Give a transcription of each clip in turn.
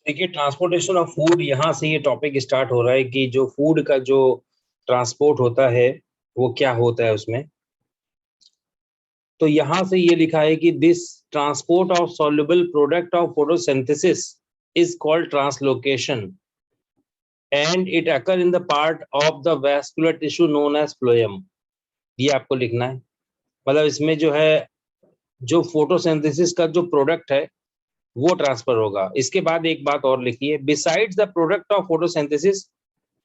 देखिए, transportation of food, यहाँ से ये टॉपिक स्टार्ट हो रहा है कि जो फूड का जो ट्रांसपोर्ट होता है वो क्या होता है उसमें। तो यहाँ से ये लिखा है कि this transport of soluble product of photosynthesis is called translocation and it occur in the part of the vascular tissue known as phloem. ये आपको लिखना है। मतलब इसमें जो है, जो फोटोसिंथेसिस का जो प्रोडक्ट है वो ट्रांसफर होगा। इसके बाद एक बात और लिखिए, besides the product of photosynthesis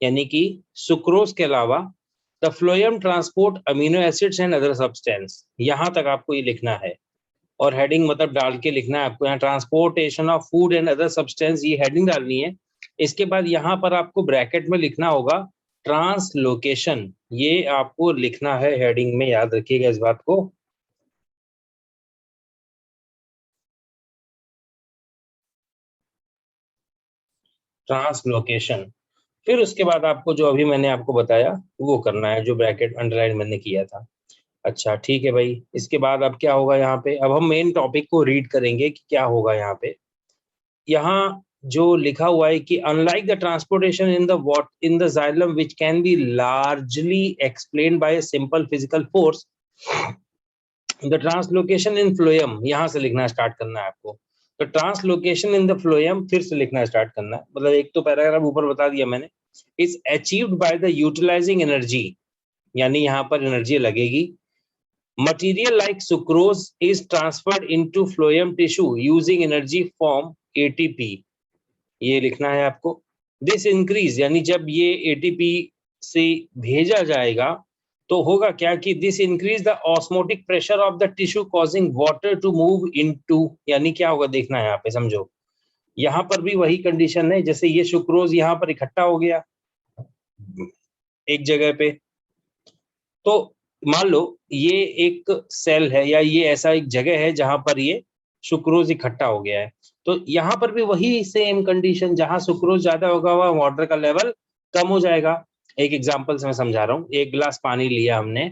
यानी कि सुक्रोज के अलावा the phloem transport amino acids and other substance. यहां तक आपको ये लिखना है और हेडिंग मतलब डाल के लिखना है आपको। यहाँ transportation of food and other substance, ये हेडिंग डालनी है। इसके बाद यहाँ पर आपको ब्रैकेट में लिखना होगा ट्रांसलोकेशन। ये आपको लिखना है हेडिंग में, याद रखिएगा इस बात को। ट्रांसलोकेशन। फिर उसके बाद आपको जो अभी मैंने आपको बताया वो करना है, जो ब्रैकेट अंडरलाइन मैंने किया था। अच्छा ठीक है भाई। इसके बाद अब क्या होगा यहाँ पे, अब हम मेन टॉपिक को रीड करेंगे कि क्या होगा यहाँ पे। यहाँ जो लिखा हुआ है कि unlike the transportation in the xylem which can be largely explained bye a simple physical force, the translocation in phloem, यहाँ से लिखना स्टार्ट करना है आपको। तो ट्रांसलोकेशन इन द फ्लोएम फिर से लिखना स्टार्ट करना है। मतलब एक तो पैराग्राफ ऊपर बता दिया मैंने, is achieved by the utilising energy, यानी यहाँ पर एनर्जी लगेगी। Material like sucrose is transferred into phloem tissue using energy form ATP, ये लिखना है आपको। दिस इंक्रीज, यानी जब ये एटीपी से भेजा जाएगा तो होगा क्या कि this increase the osmotic pressure of the tissue causing water to move into, यानी क्या होगा देखना है यहाँ पे, समझो। यहाँ पर भी वही कंडीशन है, जैसे ये सुक्रोज यहाँ पर इकट्ठा हो गया एक जगह पे, तो मान लो ये एक सेल है या ये ऐसा एक जगह है जहां पर ये सुक्रोज इकट्ठा हो गया है। तो यहाँ पर भी वही सेम कंडीशन, जहां सुक्रोज ज्यादा होगा वहां वाटर का लेवल कम हो जाएगा। एक एग्जांपल से मैं समझा रहा हूँ। एक गिलास पानी लिया हमने,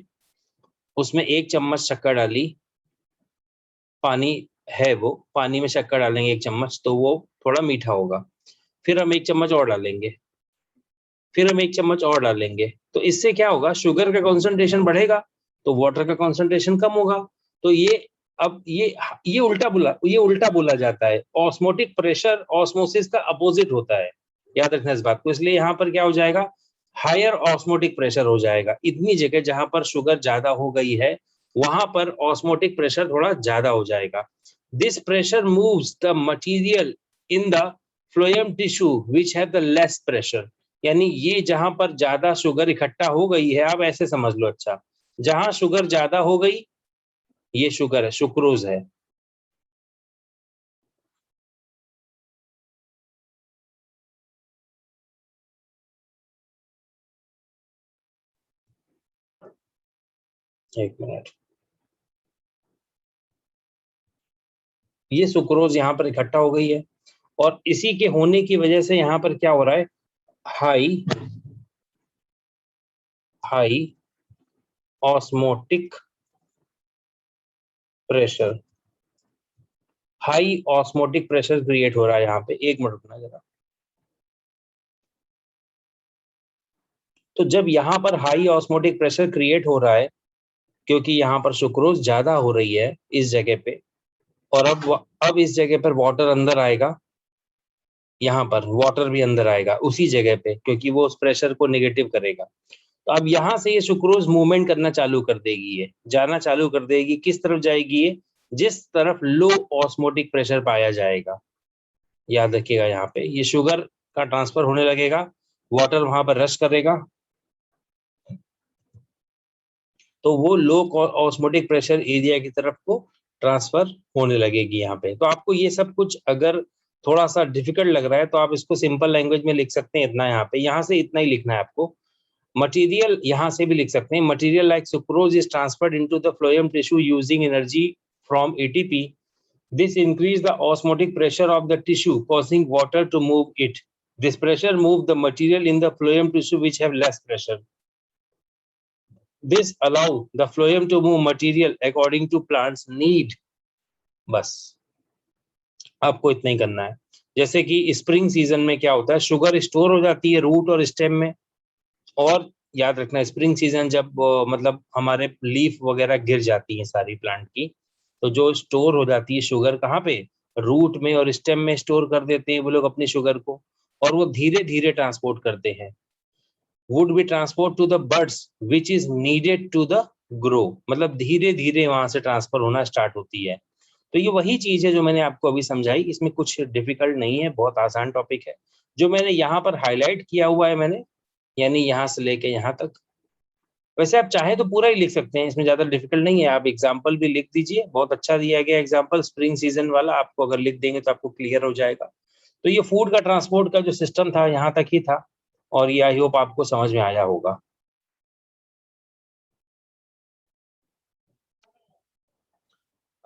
उसमें 1 चम्मच शक्कर डाली। पानी है वो, पानी में शक्कर डालेंगे 1 चम्मच तो वो थोड़ा मीठा होगा। फिर हम 1 चम्मच और डालेंगे, फिर हम 1 चम्मच और डालेंगे, तो इससे क्या होगा, शुगर का कॉन्सेंट्रेशन बढ़ेगा तो वाटर का कॉन्सेंट्रेशन कम होगा। तो ये अब ये उल्टा बोला जाता है। ऑस्मोटिक प्रेशर ऑस्मोसिस का अपोजिट होता है, याद रखना इस बात को। इसलिए यहाँ पर क्या हो जाएगा, हायर ऑस्मोटिक प्रेशर हो जाएगा। इतनी जगह जहां पर शुगर ज्यादा हो गई है वहां पर ऑस्मोटिक प्रेशर थोड़ा ज्यादा हो जाएगा। This pressure moves the material in the phloem tissue which have the less pressure, यानी ये जहां पर ज्यादा शुगर इकट्ठा हो गई है, आप ऐसे समझ लो। अच्छा, जहां शुगर ज्यादा हो गई, ये शुगर है, सुक्रोज है। एक मिनट, ये सुक्रोज यहाँ पर इकट्ठा हो गई है और इसी के होने की वजह से यहाँ पर क्या हो रहा है, high high osmotic pressure, high osmotic pressure create हो रहा है यहाँ पे। एक मिनट रुकना जरा। तो जब यहाँ पर हाई ऑस्मोटिक प्रेशर क्रिएट हो रहा है, क्योंकि यहाँ पर सुक्रोज ज्यादा हो रही है इस जगह पे, और अब इस जगह पर वाटर अंदर आएगा, यहाँ पर वाटर भी अंदर आएगा उसी जगह पे, क्योंकि वो उस प्रेशर को नेगेटिव करेगा। तो अब यहाँ से ये सुक्रोज मूवमेंट करना चालू कर देगी, ये जाना चालू कर देगी। किस तरफ जाएगी ये, जिस तरफ लो ऑस्मोटिक प्रेशर पाया जाएगा। याद रखिएगा, यहाँ पे ये शुगर का ट्रांसफर होने लगेगा, वाटर वहां पर रश करेगा, तो वो लो ऑस्मोटिक प्रेशर एरिया की तरफ को ट्रांसफर होने लगेगी यहाँ पे। तो आपको ये सब कुछ अगर थोड़ा सा डिफिकल्ट लग रहा है तो आप इसको सिंपल लैंग्वेज में लिख सकते हैं। इतना यहाँ पे, यहाँ से इतना ही लिखना है आपको। मटीरियल यहाँ से भी लिख सकते हैं, material like sucrose is transferred into the phloem tissue using energy from ATP. This increase the osmotic pressure of the tissue causing water to move it. This pressure move the material in the phloem tissue which have less pressure. This allow the phloem to move material according to plant's need. बस आपको इतना ही करना है। जैसे कि spring season में क्या होता है, शुगर स्टोर हो जाती है रूट और स्टेम में, और याद रखना स्प्रिंग सीजन जब मतलब हमारे लीफ वगैरह गिर जाती है सारी प्लांट की, तो जो स्टोर हो जाती है शुगर कहाँ पे, रूट में और स्टेम में स्टोर कर देते हैं वो लोग अपनी शुगर को, और वो धीरे धीरे ट्रांसपोर्ट करते हैं। Would be transport to the buds which is needed to the grow, मतलब धीरे धीरे वहां से ट्रांसफर होना स्टार्ट होती है। तो ये वही चीज है जो मैंने आपको अभी समझाई, इसमें कुछ डिफिकल्ट नहीं है, बहुत आसान टॉपिक है। जो मैंने यहाँ पर हाईलाइट किया हुआ है मैंने, यानी यहाँ से लेके यहाँ तक, वैसे आप चाहें तो पूरा ही लिख सकते हैं, इसमें ज्यादा डिफिकल्ट नहीं है। आप एग्जाम्पल भी लिख दीजिए, बहुत अच्छा दिया गया एग्जाम्पल स्प्रिंग सीजन वाला, आपको अगर लिख देंगे तो आपको क्लियर हो जाएगा। तो ये फूड का ट्रांसपोर्ट का जो सिस्टम था यहाँ तक ही था, और ये आई होप आपको समझ में आया होगा।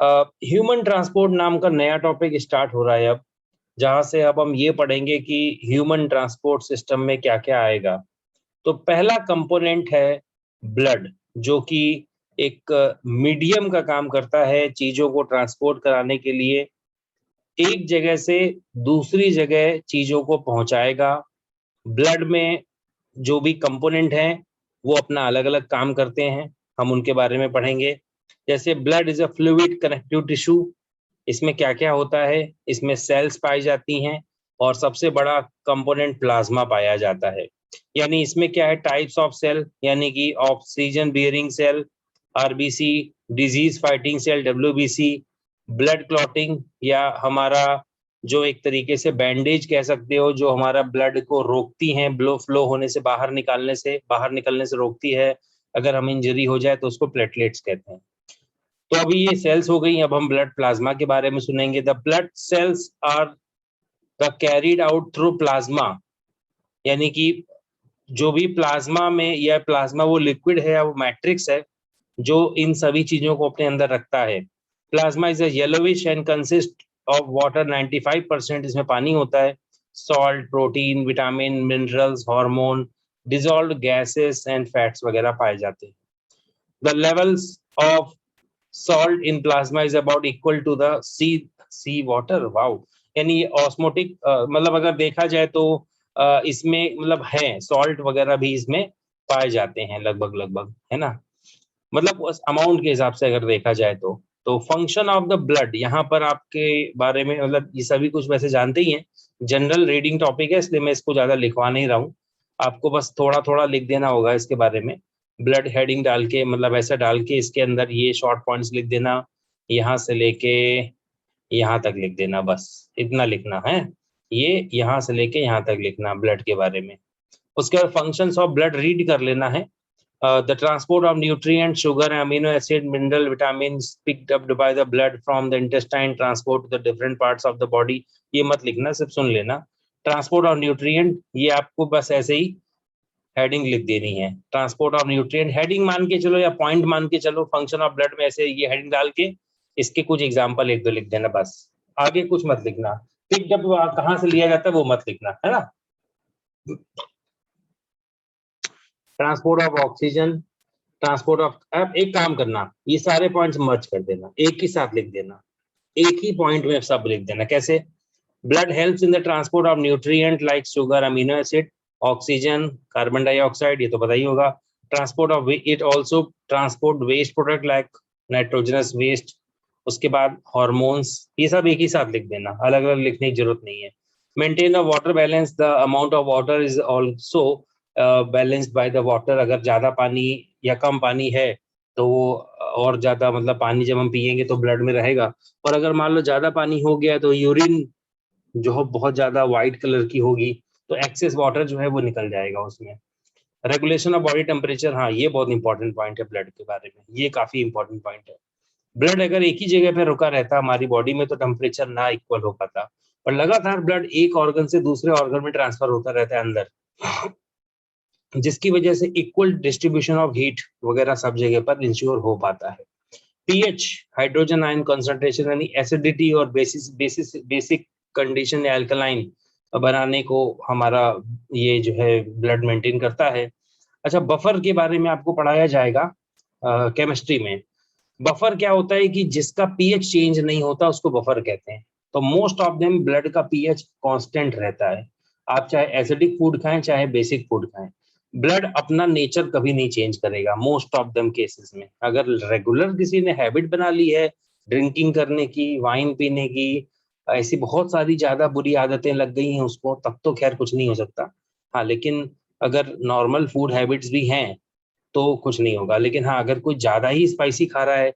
ह्यूमन ट्रांसपोर्ट नाम का नया टॉपिक स्टार्ट हो रहा है अब, जहां से अब हम ये पढ़ेंगे कि ह्यूमन ट्रांसपोर्ट सिस्टम में क्या क्या आएगा। तो पहला कंपोनेंट है ब्लड, जो कि एक मीडियम का काम करता है चीजों को ट्रांसपोर्ट कराने के लिए, एक जगह से दूसरी जगह चीजों को पहुंचाएगा। ब्लड में जो भी कंपोनेंट हैं वो अपना अलग अलग काम करते हैं, हम उनके बारे में पढ़ेंगे। जैसे blood is a fluid connective tissue, इसमें क्या क्या होता है, इसमें सेल्स पाई जाती हैं, और सबसे बड़ा कंपोनेंट प्लाज्मा पाया जाता है। यानी इसमें क्या है, टाइप्स ऑफ सेल, यानी कि oxygen bearing cell RBC, disease fighting cell WBC, blood clotting या हमारा जो एक तरीके से बैंडेज कह सकते हो, जो हमारा ब्लड को रोकती हैं ब्लो फ्लो होने से, बाहर निकलने से रोकती है, अगर हम इंजरी हो जाए तो उसको प्लेटलेट्स कहते हैं। तो अभी ये सेल्स हो गई, अब हम ब्लड प्लाज्मा के बारे में सुनेंगे। The blood cells are the carried out through plasma, यानी कि जो भी प्लाज्मा में, या प्लाज्मा वो लिक्विड है या वो मैट्रिक्स है जो इन सभी चीजों को अपने अंदर रखता है। Plasma is a yellowish and consist of water, 95% इसमें पानी होता है, salt, protein, vitamin, minerals, hormone, dissolved gases and fats वगैरह पाए जाते हैं। The levels of salt in plasma is about equal to the sea water, wow। यानी osmotic मतलब अगर देखा जाए तो इसमें मतलब है सॉल्ट वगैरह भी इसमें पाए जाते हैं लगभग लगभग, है ना, मतलब उस अमाउंट के हिसाब से अगर देखा जाए तो फंक्शन ऑफ द ब्लड यहाँ पर आपके बारे में, मतलब ये सभी कुछ वैसे जानते ही हैं, जनरल रीडिंग टॉपिक है इसलिए मैं इसको ज्यादा लिखवा नहीं रहा हूँ, आपको बस थोड़ा थोड़ा लिख देना होगा इसके बारे में। ब्लड हेडिंग डाल के, मतलब ऐसा डाल के इसके अंदर ये शॉर्ट पॉइंट्स लिख देना, यहाँ से लेके यहाँ तक लिख देना, बस इतना लिखना है, ये यहाँ से लेके यहाँ तक लिखना ब्लड के बारे में। उसके बाद फंक्शंस ऑफ ब्लड रीड कर लेना है। The transport of nutrients, sugar, amino acid, mineral, vitamins picked up by the blood from the intestine transport to the different parts of the body। ये मत लिखना, सिर्फ सुन लेना। ट्रांसपोर्ट ऑफ न्यूट्रिएंट, ये आपको बस ऐसे ही हेडिंग लिख देनी है, ट्रांसपोर्ट ऑफ न्यूट्रिएंट हेडिंग मान के चलो या पॉइंट मान के चलो, फंक्शन ऑफ ब्लड में ऐसे ये हेडिंग डाल के इसके कुछ एग्जांपल एक दो लिख देना बस, आगे कुछ मत लिखना। पिक जब कहाँ से लिया जाता है वो मत लिखना, है ना। Transport of oxygen, transport of, अब एक काम करना, ये सारे पॉइंट्स मर्ज कर देना, एक ही साथ लिख देना, एक ही पॉइंट में सब लिख देना। कैसे, blood helps in the transport of nutrient like sugar, amino acid, oxygen, carbon dioxide, ये तो पता ही होगा। Transport of it also transport waste product like nitrogenous waste. उसके बाद हॉर्मोन्स, ये सब एक ही साथ लिख देना, अलग अलग लिखने की जरूरत नहीं है। Maintain the water balance, the amount of water is also balanced by the water. अगर ज्यादा पानी या कम पानी है तो वो और ज्यादा, मतलब पानी जब हम पिएंगे तो ब्लड में रहेगा, और अगर मान लो ज्यादा पानी हो गया तो यूरिन जो हो बहुत ज्यादा व्हाइट कलर की होगी, तो एक्सेस वाटर जो है वो निकल जाएगा उसमें। रेगुलेशन ऑफ बॉडी टेम्परेचर, हाँ ये बहुत इंपॉर्टेंट पॉइंट है ब्लड के बारे में, ये काफी इंपॉर्टेंट पॉइंट है। ब्लड अगर एक ही जगह पे रुका रहता हमारी बॉडी में तो टेम्परेचर ना इक्वल हो पाता, और लगातार ब्लड एक ऑर्गन से दूसरे ऑर्गन में ट्रांसफर होता रहता है अंदर, जिसकी वजह से इक्वल डिस्ट्रीब्यूशन ऑफ हीट वगैरह सब जगह पर इंश्योर हो पाता है। पीएच, हाइड्रोजन आयन कंसंट्रेशन, यानी एसिडिटी और बेसिक कंडीशन या अल्कलाइन बनाने को हमारा ये जो है ब्लड मेंटेन करता है। अच्छा, बफर के बारे में आपको पढ़ाया जाएगा केमिस्ट्री में। बफर क्या होता है कि जिसका पीएच चेंज नहीं होता उसको बफर कहते हैं। तो मोस्ट ऑफ देम ब्लड का पीएच कांस्टेंट रहता है। आप चाहे एसिडिक फूड खाएं चाहे बेसिक फूड खाएं, ब्लड अपना नेचर कभी नहीं चेंज करेगा मोस्ट ऑफ देम केसेस में। अगर रेगुलर किसी ने हैबिट बना ली है ड्रिंकिंग करने की, वाइन पीने की, ऐसी बहुत सारी ज्यादा बुरी आदतें लग गई हैं उसको, तब तो खैर कुछ नहीं हो सकता। हाँ, लेकिन अगर नॉर्मल फूड हैबिट्स भी हैं तो कुछ नहीं होगा। लेकिन हाँ, अगर कोई ज्यादा ही स्पाइसी खा रहा है,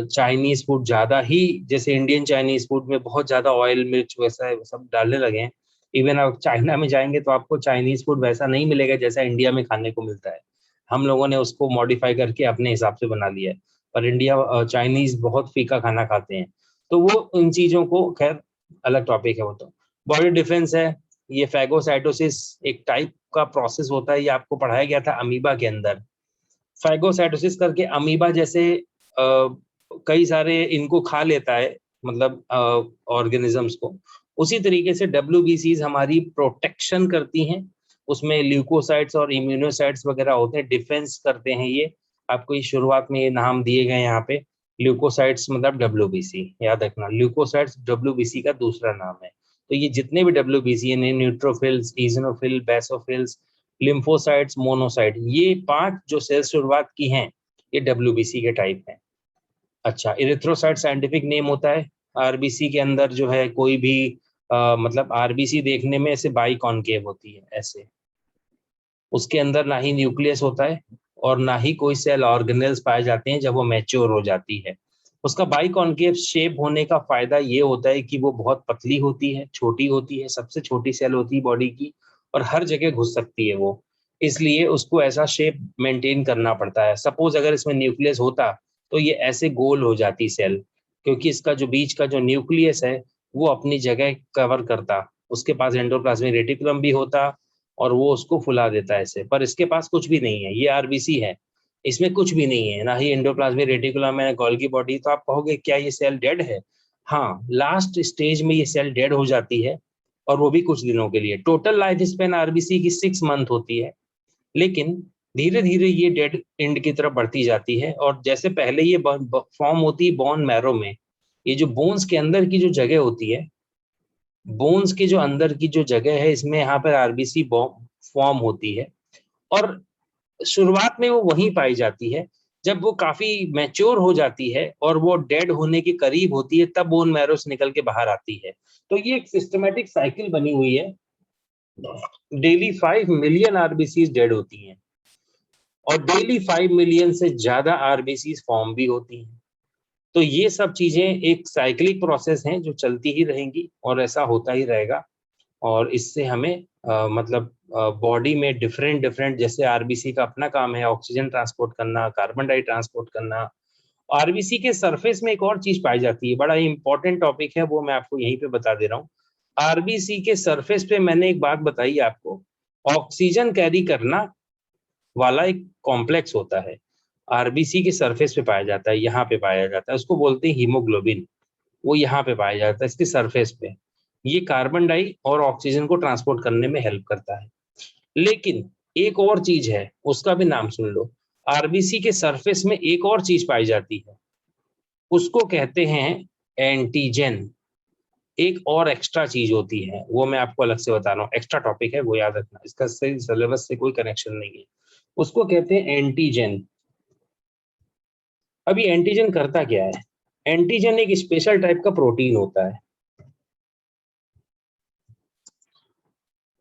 चाइनीज फूड ज्यादा ही, जैसे इंडियन चाइनीज फूड में बहुत ज्यादा ऑयल मिर्च वैसा है, सब डालने लगे हैं। इवन आप चाइना में जाएंगे तो आपको चाइनीज फूड वैसा नहीं मिलेगा जैसा इंडिया में खाने को मिलता है। हम लोगों ने उसको मॉडिफाई करके अपने हिसाब से बना लिया है। पर इंडिया चाइनीज बहुत फीका खाना खाते हैं, तो वो उन चीजों को खैर अलग टॉपिक है वो तो। बॉडी डिफेंस है, ये फैगोसाइटोसिस एक टाइप का प्रोसेस होता है, ये आपको पढ़ाया गया था अमीबा के अंदर। फैगोसाइटोसिस करके अमीबा जैसे कई सारे इनको खा लेता है, मतलब ऑर्गेनिजम्स को, उसी तरीके से डब्ल्यूबीसीज हमारी प्रोटेक्शन करती हैं। उसमें ल्यूकोसाइट्स और इम्यूनोसाइट्स वगैरह होते हैं, डिफेंस करते हैं ये। आपको ये शुरुआत में ये नाम दिए गए यहाँ पे, ल्यूकोसाइट्स मतलब डब्ल्यूबीसी, याद रखना ल्यूकोसाइट्स डब्ल्यूबीसी का दूसरा नाम है। तो ये जितने भी डब्ल्यूबीसी है, neutrophils, eosinophil, basophils, lymphocytes, monocyte, ये 5 जो सेल शुरुआत की हैं ये डब्ल्यूबीसी के टाइप हैं। अच्छा, इरिथ्रोसाइट साइंटिफिक नेम होता है। आरबीसी के अंदर जो है कोई भी मतलब आरबीसी देखने में ऐसे बाई कॉनकेव होती है ऐसे, उसके अंदर ना ही न्यूक्लियस होता है और ना ही कोई सेल ऑर्गेनेल्स पाए जाते हैं जब वो मैच्योर हो जाती है। उसका बाई कॉनकेव शेप होने का फायदा ये होता है कि वो बहुत पतली होती है, छोटी होती है, सबसे छोटी सेल होती है बॉडी की, और हर जगह घुस सकती है वो, इसलिए उसको ऐसा शेप मेंटेन करना पड़ता है। सपोज अगर इसमें न्यूक्लियस होता तो ये ऐसे गोल हो जाती सेल, क्योंकि इसका जो बीच का जो न्यूक्लियस है वो अपनी जगह कवर करता, उसके पास एंडोप्लाज्मिक रेटिकुलम भी होता और वो उसको फुला देता है ऐसे। पर इसके पास कुछ भी नहीं है, ये आरबीसी है, इसमें कुछ भी नहीं है, ना ही एंडोप्लाज्मिक रेटिकुलम है, गोल्गी बॉडी। तो आप कहोगे क्या ये सेल डेड है? हाँ, लास्ट स्टेज में ये सेल डेड हो जाती है, और वो भी कुछ दिनों के लिए। टोटल लाइफ स्पेन आरबीसी की 6 मंथ होती है, लेकिन धीरे धीरे ये डेड एंड की तरफ बढ़ती जाती है। और जैसे पहले ये फॉर्म होती है बोन मैरो में, ये जो बोन्स के अंदर की जो जगह होती है, बोन्स के जो अंदर की जो जगह है, इसमें यहाँ पर आरबीसी फॉर्म होती है, और शुरुआत में वो वहीं पाई जाती है। जब वो काफी मैच्योर हो जाती है और वो डेड होने के करीब होती है, तब बोन मैरो से निकल के बाहर आती है। तो ये एक सिस्टमेटिक साइकिल बनी हुई है। डेली 5 मिलियन आरबीसी डेड होती हैं, और डेली 5 मिलियन से ज्यादा आरबीसी फॉर्म भी होती हैं। तो ये सब चीजें एक साइक्लिक प्रोसेस हैं जो चलती ही रहेंगी, और ऐसा होता ही रहेगा। और इससे हमें मतलब बॉडी में डिफरेंट डिफरेंट, जैसे आरबीसी का अपना काम है ऑक्सीजन ट्रांसपोर्ट करना, कार्बन डाई ट्रांसपोर्ट करना। आरबीसी के सरफेस में एक और चीज पाई जाती है, बड़ा ही इंपॉर्टेंट टॉपिक है, वो मैं आपको यहीं पे बता दे रहा हूँ। आरबीसी के सरफेस पे मैंने एक बात बताई आपको, ऑक्सीजन कैरी करना वाला एक कॉम्प्लेक्स होता है, आरबीसी के सरफेस पे पाया जाता है, यहाँ पे पाया जाता है, उसको बोलते हैं हीमोग्लोबिन। वो यहाँ पे पाया जाता है इसके सरफेस पे। ये कार्बन डाई और ऑक्सीजन को ट्रांसपोर्ट करने में हेल्प करता है। लेकिन एक और चीज है, उसका भी नाम सुन लो। आरबीसी के सरफेस में एक और चीज पाई जाती है, उसको कहते हैं एंटीजन। एक और एक्स्ट्रा चीज होती है, वो मैं आपको अलग से बता रहा हूँ, एक्स्ट्रा टॉपिक है, वो याद रखना, इसका से सिलेबस से कोई कनेक्शन नहीं है। उसको कहते हैं एंटीजन। अभी एंटीजन करता क्या है? एंटीजन एक स्पेशल टाइप का प्रोटीन होता है,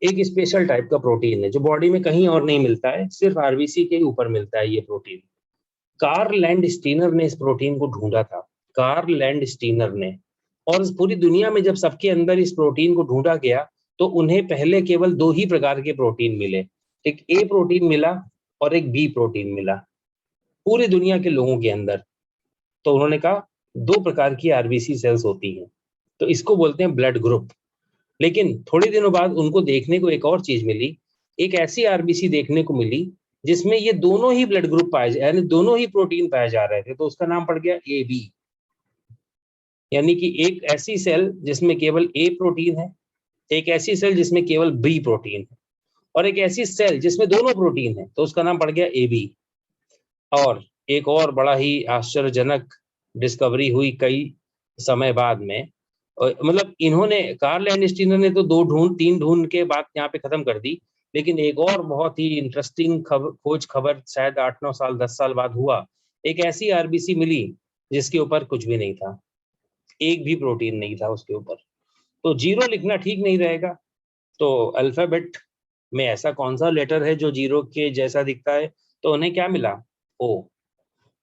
एक स्पेशल टाइप का प्रोटीन है जो बॉडी में कहीं और नहीं मिलता है, सिर्फ आरबीसी के ऊपर मिलता है ये प्रोटीन। कार्ल लैंड स्टीनर ने इस प्रोटीन को ढूंढा था, कार्ल लैंड स्टीनर ने। और पूरी दुनिया में जब सबके अंदर इस प्रोटीन को ढूंढा गया तो उन्हें पहले केवल 2 ही प्रकार के प्रोटीन मिले, एक ए प्रोटीन मिला और एक बी प्रोटीन मिला पूरी दुनिया के लोगों के अंदर। तो उन्होंने कहा 2 प्रकार की आरबीसी सेल्स होती हैं, तो इसको बोलते हैं ब्लड ग्रुप। लेकिन थोड़े दिनों बाद उनको देखने को एक और चीज मिली, एक ऐसी आरबीसी देखने को मिली जिसमें ये दोनों ही ब्लड ग्रुप पाए, यानी दोनों ही प्रोटीन पाए जा रहे थे, तो उसका नाम पड़ गया ए बी। यानी कि एक ऐसी सेल जिसमें केवल ए प्रोटीन है, एक ऐसी सेल जिसमें केवल बी प्रोटीन है, और एक ऐसी सेल जिसमें दोनों प्रोटीन है, तो उसका नाम पड़ गया ए बी। और एक और बड़ा ही आश्चर्यजनक डिस्कवरी हुई कई समय बाद में, मतलब इन्होंने कार्ल लैंडस्टीनर ने तो 3 ढूंढ के बात यहाँ पे खत्म कर दी, लेकिन एक और बहुत ही इंटरेस्टिंग खोज खबर शायद 8-9 साल 10 साल बाद हुआ। एक ऐसी आरबीसी मिली जिसके ऊपर कुछ भी नहीं था, एक भी प्रोटीन नहीं था उसके ऊपर। तो 0 लिखना ठीक नहीं रहेगा। तो अल्फाबेट में ऐसा कौन सा लेटर है जो 0 के जैसा दिखता है? तो उन्हें क्या मिला? ओ।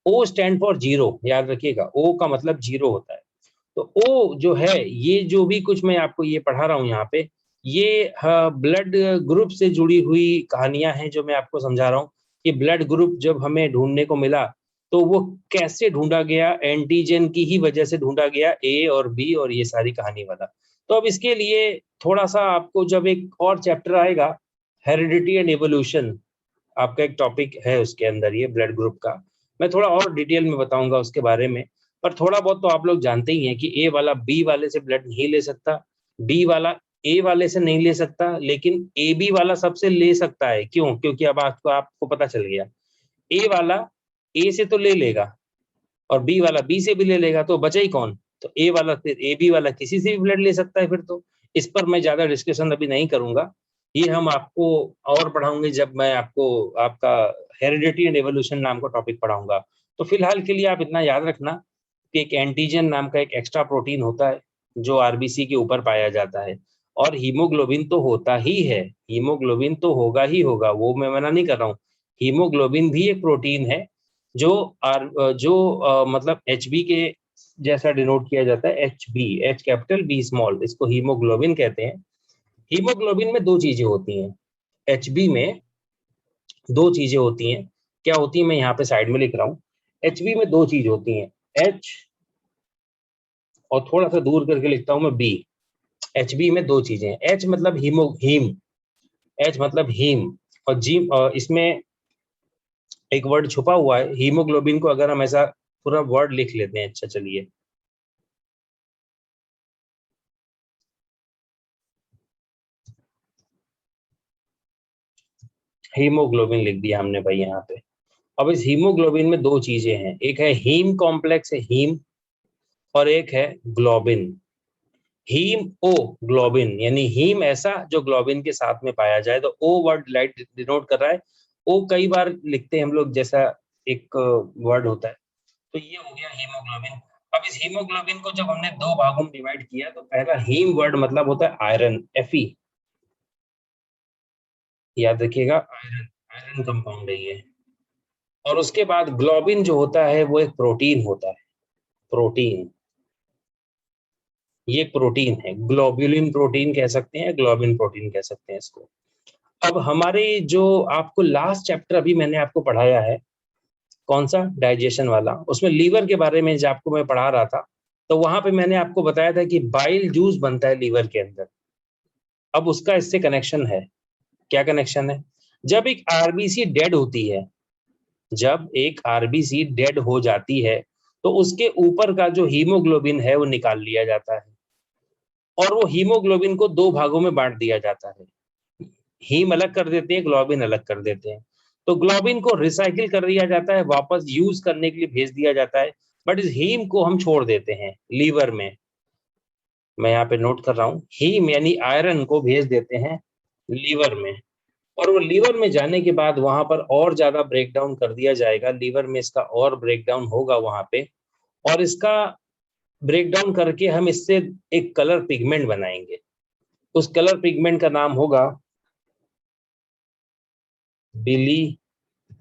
ओ स्टैंड फॉर 0, याद रखिएगा, ओ का मतलब 0 होता है। तो ओ जो है, ये जो भी कुछ मैं आपको ये पढ़ा रहा हूँ यहाँ पे, ये ब्लड ग्रुप से जुड़ी हुई कहानियां हैं जो मैं आपको समझा रहा हूँ कि ब्लड ग्रुप जब हमें ढूंढने को मिला तो वो कैसे ढूंढा गया, एंटीजन की ही वजह से ढूंढा गया, ए और बी और ये सारी कहानी वाला। तो अब इसके लिए थोड़ा सा आपको जब एक और चैप्टर आएगा, हेरिडिटी एंड एवोल्यूशन, आपका एक टॉपिक है उसके अंदर ये ब्लड ग्रुप का, मैं थोड़ा और डिटेल में बताऊंगा उसके बारे में। पर थोड़ा बहुत तो आप लोग जानते ही हैं कि ए वाला बी वाले से ब्लड नहीं ले सकता, बी वाला ए वाले से नहीं ले सकता, लेकिन ए बी वाला सबसे ले सकता है। क्यों? क्योंकि अब आपको पता चल गया, ए वाला ए से तो ले लेगा और बी वाला बी से भी ले लेगा, तो बचा ही कौन? तो ए वाला, फिर ए बी वाला किसी से भी ब्लड ले सकता है फिर तो। इस पर मैं ज्यादा डिस्कशन अभी नहीं करूंगा, ये हम आपको और पढ़ाऊंगे जब मैं आपको आपका हेरिडिटी एंड एवोल्यूशन नाम का टॉपिक पढ़ाऊंगा। तो फिलहाल के लिए आप इतना याद रखना कि एक एंटीजन नाम का एक एक्स्ट्रा प्रोटीन होता है जो आरबीसी के ऊपर पाया जाता है, और हीमोग्लोबिन तो होता ही है, हीमोग्लोबिन तो होगा ही होगा, वो मैं मना नहीं कर रहा हूँ। हीमोग्लोबिन भी एक प्रोटीन है जो मतलब एच बी के जैसा डिनोट किया जाता है, H B, H capital B small, इसको हीमोग्लोबिन कहते हैं। हीमोग्लोबिन में दो चीजें होती हैं, एच बी में दो चीजें होती हैं। क्या होती है, मैं यहाँ पे साइड में लिख रहा हूँ। एच बी में दो चीज होती हैं, एच और थोड़ा सा दूर करके लिखता हूँ मैं बी। एच बी में दो चीजें हैं, एच मतलब हीम, एच मतलब हीम, और जी इसमें एक वर्ड छुपा हुआ है हीमोग्लोबिन को, अगर हम ऐसा पूरा वर्ड लिख लेते हैं। अच्छा चलिए, हीमोग्लोबिन लिख दिया हमने भाई यहाँ पे। अब इस हीमोग्लोबिन में दो चीजें हैं, एक है हीम कॉम्प्लेक्स है हीम, और एक है ग्लोबिन। हीम ओ ग्लोबिन, यानी हीम ऐसा जो ग्लोबिन के साथ में पाया जाए, तो ओ वर्ड लाइट डिनोट कर रहा है। ओ कई बार लिखते हैं हम लोग, जैसा एक वर्ड होता है। तो ये हो गया हीमोग्लोबिन। अब इस हीमोग्लोबिन को जब हमने दो भागों में डिवाइड किया, तो पहला हीम वर्ड मतलब होता है आयरन, Fe, याद रखिएगा, आयरन, आयरन कंपाउंड है ये। और उसके बाद ग्लोबिन जो होता है वो एक प्रोटीन होता है, प्रोटीन, ये एक प्रोटीन है, ग्लोबुलिन प्रोटीन कह सकते हैं, ग्लोबिन प्रोटीन कह सकते हैं इसको। अब हमारे जो आपको लास्ट चैप्टर अभी मैंने आपको पढ़ाया है, कौन सा, डाइजेशन वाला, उसमें लीवर के बारे में जब आपको मैं पढ़ा रहा था, तो वहां पे मैंने आपको बताया था कि बाइल जूस बनता है लीवर के अंदर। अब उसका इससे कनेक्शन है, क्या कनेक्शन है? जब एक आरबीसी डेड होती है, जब एक आरबीसी डेड हो जाती है, तो उसके ऊपर का जो हीमोग्लोबिन है वो निकाल लिया जाता है, और वो हीमोग्लोबिन को दो भागों में बांट दिया जाता है। हीम अलग कर देते हैं, ग्लोबिन अलग कर देते हैं। तो ग्लोबिन को रिसाइकिल कर दिया जाता है, वापस यूज करने के लिए भेज दिया जाता है, बट इस हीम को हम छोड़ देते हैं लीवर में। मैं यहाँ पे नोट कर रहा हूँ, हीम यानी आयरन को भेज देते हैं लीवर में, और वो लीवर में जाने के बाद वहां पर और ज्यादा ब्रेक डाउन कर दिया जाएगा, लीवर में इसका और ब्रेक डाउन होगा वहां पे, और इसका ब्रेक डाउन करके हम इससे एक कलर पिगमेंट बनाएंगे। उस कलर पिगमेंट का नाम होगा bilirubin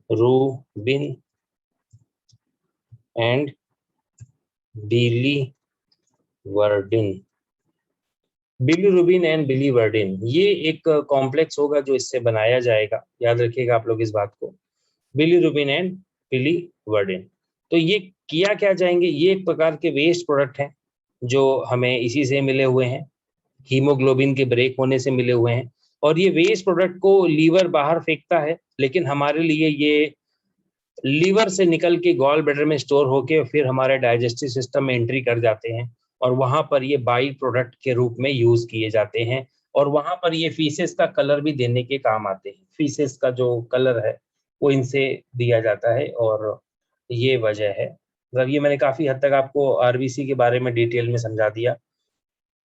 and biliverdin. Bilirubin and biliverdin, ये एक कॉम्प्लेक्स होगा जो इससे बनाया जाएगा, याद रखिएगा आप लोग इस बात को, बिलीरुबिन एंड बिलीवर्डिन। तो ये किया क्या जाएंगे, ये एक प्रकार के वेस्ट प्रोडक्ट हैं जो हमें इसी से मिले हुए हैं, हीमोग्लोबिन के ब्रेक होने से मिले हुए हैं, और ये वेस्ट प्रोडक्ट को लीवर बाहर फेंकता है, लेकिन हमारे लिए ये लीवर से निकल के गॉल ब्लैडर में स्टोर होके फिर हमारे डाइजेस्टिव सिस्टम में एंट्री कर जाते हैं, और वहां पर ये बाई प्रोडक्ट के रूप में यूज किए जाते हैं, और वहां पर ये फीसेस का कलर भी देने के काम आते हैं। फीसेस का जो कलर है वो इनसे दिया जाता है, और ये वजह है। मतलब ये मैंने काफ़ी हद तक आपको आरबीसी के बारे में डिटेल में समझा दिया,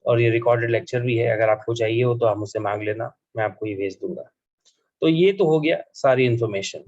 और ये रिकॉर्डेड लेक्चर भी है, अगर आपको चाहिए हो तो आप मुझसे मांग लेना, मैं आपको ये भेज दूंगा। तो ये तो हो गया सारी इन्फॉर्मेशन।